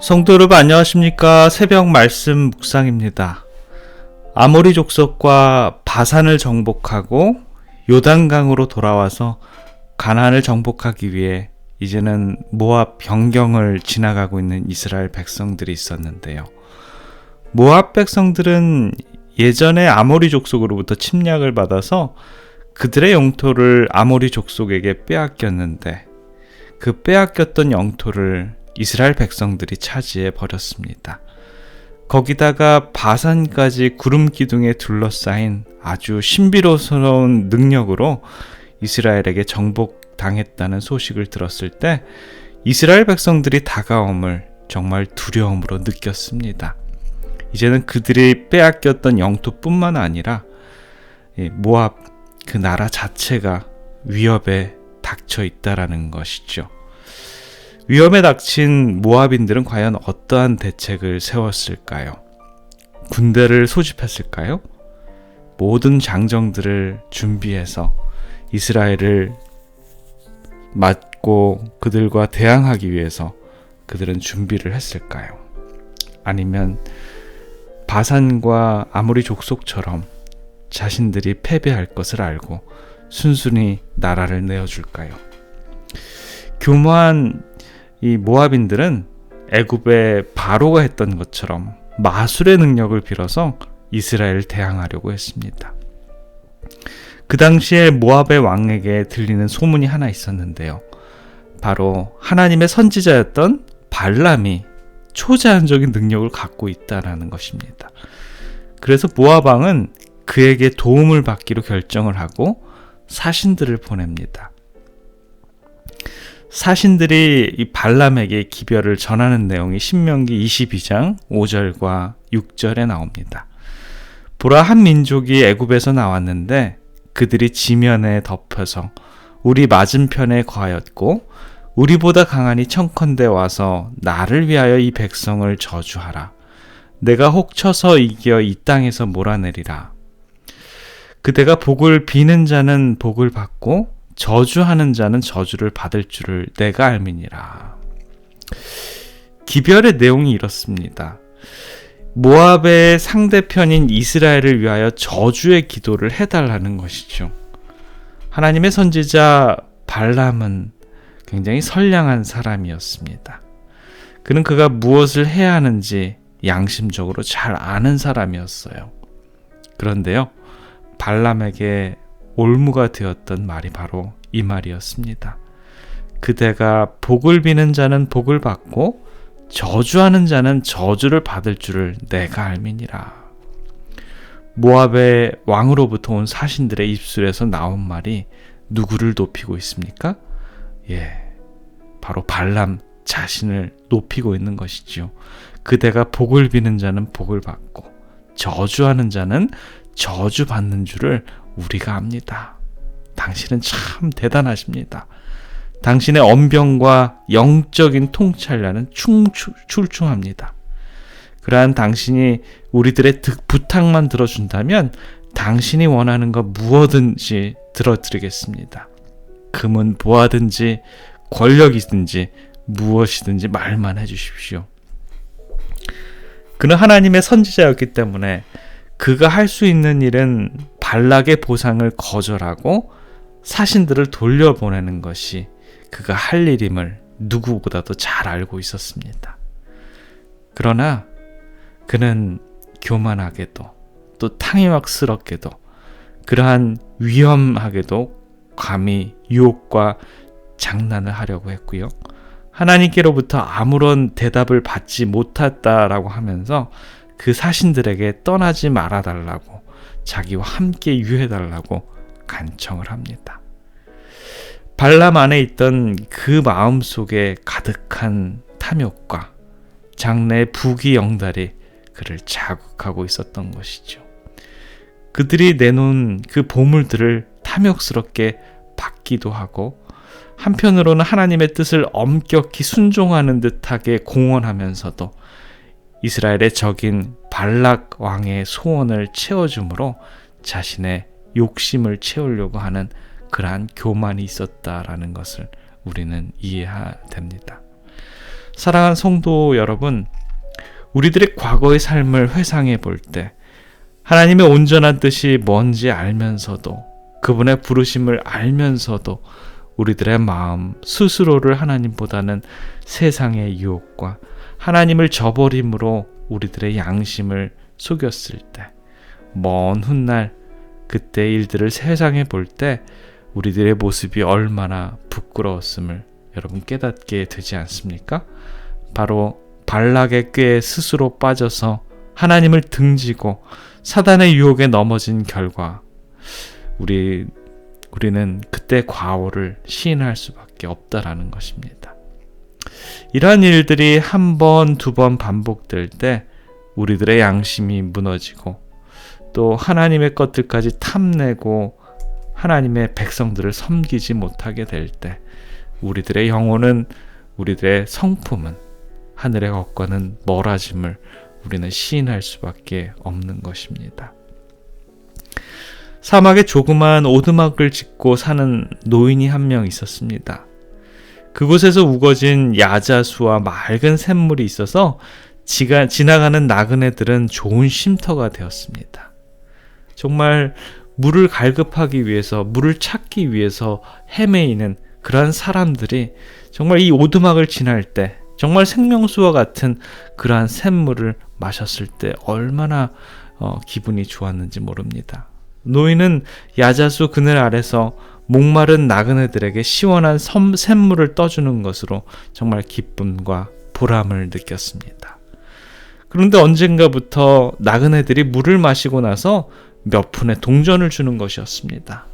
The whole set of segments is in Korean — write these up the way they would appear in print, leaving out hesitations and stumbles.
성도 여러분 안녕하십니까? 새벽 말씀 묵상입니다. 아모리 족속과 바산을 정복하고 요단강으로 돌아와서 가나안을 정복하기 위해 이제는 모압 변경을 지나가고 있는 이스라엘 백성들이 있었는데요. 모압 백성들은 예전에 아모리 족속으로부터 침략을 받아서 그들의 영토를 아모리 족속에게 빼앗겼는데 그 빼앗겼던 영토를 이스라엘 백성들이 차지해 버렸습니다. 거기다가 바산까지 구름 기둥에 둘러싸인 아주 신비로운 능력으로 이스라엘에게 정복당했다는 소식을 들었을 때 이스라엘 백성들이 다가옴을 정말 두려움으로 느꼈습니다. 이제는 그들이 빼앗겼던 영토뿐만 아니라 모압 그 나라 자체가 위협에 닥쳐 있다라는 것이죠. 위험에 닥친 모압인들은 과연 어떠한 대책을 세웠을까요? 군대를 소집했을까요? 모든 장정들을 준비해서 이스라엘을 맞고 그들과 대항하기 위해서 그들은 준비를 했을까요? 아니면 바산과 아모리 족속처럼 자신들이 패배할 것을 알고 순순히 나라를 내어줄까요? 교묘한 이 모압인들은 애굽의 바로가 했던 것처럼 마술의 능력을 빌어서 이스라엘을 대항하려고 했습니다. 그 당시에 모압의 왕에게 들리는 소문이 하나 있었는데요. 바로 하나님의 선지자였던 발람이 초제한적인 능력을 갖고 있다는 것입니다. 그래서 모압 왕은 그에게 도움을 받기로 결정을 하고 사신들을 보냅니다. 사신들이 이 발람에게 기별을 전하는 내용이 신명기 22장 5절과 6절에 나옵니다. 보라, 한 민족이 애굽에서 나왔는데 그들이 지면에 덮여서 우리 맞은편에 거하였고 우리보다 강하니 청컨대 와서 나를 위하여 이 백성을 저주하라. 내가 혹 쳐서 이겨 이 땅에서 몰아내리라. 그대가 복을 비는 자는 복을 받고 저주하는 자는 저주를 받을 줄을 내가 알미니라. 기별의 내용이 이렇습니다. 모압의 상대편인 이스라엘을 위하여 저주의 기도를 해달라는 것이죠. 하나님의 선지자 발람은 굉장히 선량한 사람이었습니다. 그가 무엇을 해야 하는지 양심적으로 잘 아는 사람이었어요. 그런데요, 발람에게 올무가 되었던 말이 바로 이 말이었습니다. 그대가 복을 비는 자는 복을 받고 저주하는 자는 저주를 받을 줄을 내가 알미니라. 모압의 왕으로부터 온 사신들의 입술에서 나온 말이 누구를 높이고 있습니까? 바로 발람 자신을 높이고 있는 것이지요. 그대가 복을 비는 자는 복을 받고 저주하는 자는 저주받는 줄을 우리가 압니다. 당신은 참 대단하십니다. 당신의 언변과 영적인 통찰력은 출중합니다. 그러한 당신이 우리들의 부탁만 들어준다면 당신이 원하는 것 무엇든지 들어드리겠습니다. 금은 보화든지 권력이든지 무엇이든지 말만 해주십시오. 그는 하나님의 선지자였기 때문에 그가 할 수 있는 일은 발락의 보상을 거절하고 사신들을 돌려보내는 것이 그가 할 일임을 누구보다도 잘 알고 있었습니다. 그러나 그는 교만하게도 또 탕희막스럽게도 그러한 위험하게도 감히 유혹과 장난을 하려고 했고요. 하나님께로부터 아무런 대답을 받지 못했다라고 하면서 그 사신들에게 떠나지 말아달라고 자기와 함께 유해달라고 간청을 합니다. 발람 안에 있던 그 마음속에 가득한 탐욕과 장래의 부귀영달이 그를 자극하고 있었던 것이죠. 그들이 내놓은 그 보물들을 탐욕스럽게 받기도 하고 한편으로는 하나님의 뜻을 엄격히 순종하는 듯하게 공언하면서도 이스라엘의 적인 발락 왕의 소원을 채워줌으로 자신의 욕심을 채우려고 하는 그러한 교만이 있었다라는 것을 우리는 이해해야 됩니다. 사랑하는 성도 여러분, 우리들의 과거의 삶을 회상해 볼 때 하나님의 온전한 뜻이 뭔지 알면서도, 그분의 부르심을 알면서도 우리들의 마음 스스로를 하나님보다는 세상의 유혹과 하나님을 저버림으로 우리들의 양심을 속였을 때, 먼 훗날 그때 일들을 세상에 볼 때 우리들의 모습이 얼마나 부끄러웠음을 여러분 깨닫게 되지 않습니까? 바로 발락의 꾀에 스스로 빠져서 하나님을 등지고 사단의 유혹에 넘어진 결과 우리는 그때 과오를 시인할 수밖에 없다라는 것입니다. 이러한 일들이 한 번, 두 번 반복될 때 우리들의 양심이 무너지고 또 하나님의 것들까지 탐내고 하나님의 백성들을 섬기지 못하게 될 때 우리들의 영혼은, 우리들의 성품은 하늘의 것과는 멀어짐을 우리는 시인할 수밖에 없는 것입니다. 사막에 조그마한 오두막을 짓고 사는 노인이 한 명 있었습니다. 그곳에서 우거진 야자수와 맑은 샘물이 있어서 지나가는 나그네들은 좋은 쉼터가 되었습니다. 정말 물을 갈급하기 위해서, 물을 찾기 위해서 헤매이는 그러한 사람들이 정말 이 오두막을 지날 때 정말 생명수와 같은 그러한 샘물을 마셨을 때 얼마나 기분이 좋았는지 모릅니다. 노인은 야자수 그늘 아래서 목마른 나그네들에게 시원한 샘물을 떠주는 것으로 정말 기쁨과 보람을 느꼈습니다. 그런데 언젠가부터 나그네들이 물을 마시고 나서 몇 푼의 동전을 주는 것이었습니다.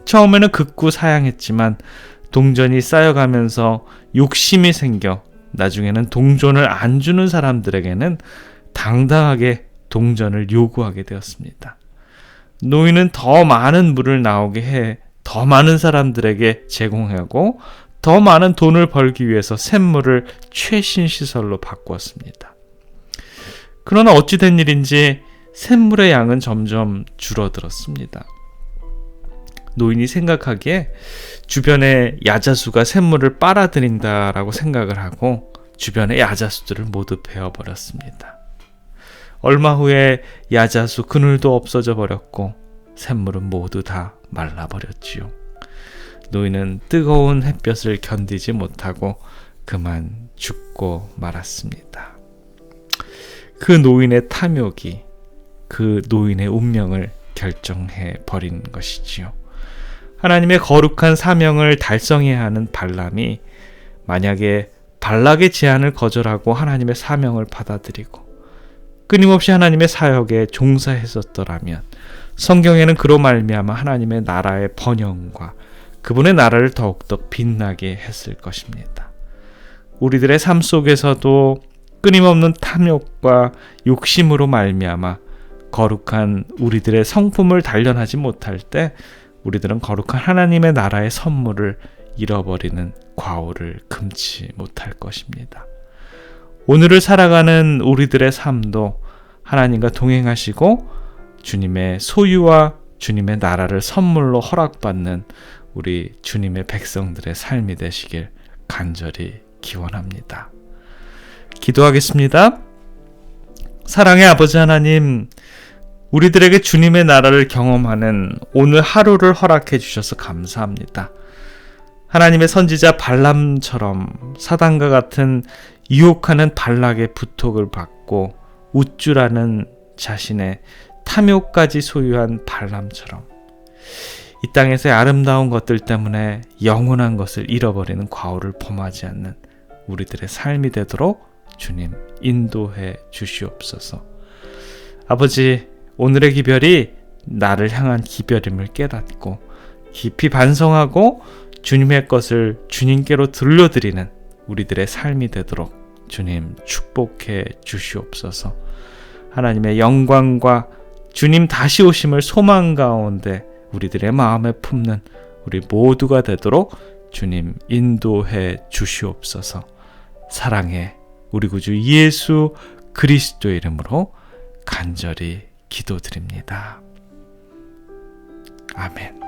처음에는 극구 사양했지만 동전이 쌓여가면서 욕심이 생겨 나중에는 동전을 안 주는 사람들에게는 당당하게 동전을 요구하게 되었습니다. 노인은 더 많은 물을 나오게 해 더 많은 사람들에게 제공하고 더 많은 돈을 벌기 위해서 샘물을 최신 시설로 바꾸었습니다. 그러나 어찌된 일인지 샘물의 양은 점점 줄어들었습니다. 노인이 생각하기에 주변의 야자수가 샘물을 빨아들인다라고 생각을 하고 주변의 야자수들을 모두 베어버렸습니다. 얼마 후에 야자수 그늘도 없어져 버렸고 샘물은 모두 다 말라버렸지요. 노인은 뜨거운 햇볕을 견디지 못하고 그만 죽고 말았습니다. 그 노인의 탐욕이 그 노인의 운명을 결정해 버린 것이지요. 하나님의 거룩한 사명을 달성해야 하는 발람이 만약에 발락의 제안을 거절하고 하나님의 사명을 받아들이고 끊임없이 하나님의 사역에 종사했었더라면 성경에는 그로 말미암아 하나님의 나라의 번영과 그분의 나라를 더욱더 빛나게 했을 것입니다. 우리들의 삶 속에서도 끊임없는 탐욕과 욕심으로 말미암아 거룩한 우리들의 성품을 단련하지 못할 때 우리들은 거룩한 하나님의 나라의 선물을 잃어버리는 과오를 금치 못할 것입니다. 오늘을 살아가는 우리들의 삶도 하나님과 동행하시고 주님의 소유와 주님의 나라를 선물로 허락받는 우리 주님의 백성들의 삶이 되시길 간절히 기원합니다. 기도하겠습니다. 사랑의 아버지 하나님, 우리들에게 주님의 나라를 경험하는 오늘 하루를 허락해 주셔서 감사합니다. 하나님의 선지자 발람처럼 사단과 같은 유혹하는 발락의 부톡을 받고 우쭐하는 자신의 탐욕까지 소유한 발람처럼 이 땅에서의 아름다운 것들 때문에 영원한 것을 잃어버리는 과오를 범하지 않는 우리들의 삶이 되도록 주님 인도해 주시옵소서. 아버지, 오늘의 기별이 나를 향한 기별임을 깨닫고 깊이 반성하고 주님의 것을 주님께로 들려드리는 우리들의 삶이 되도록 주님 축복해 주시옵소서. 하나님의 영광과 주님 다시 오심을 소망 가운데 우리들의 마음에 품는 우리 모두가 되도록 주님 인도해 주시옵소서. 사랑해 우리 구주 예수 그리스도의 이름으로 간절히 기도드립니다. 아멘.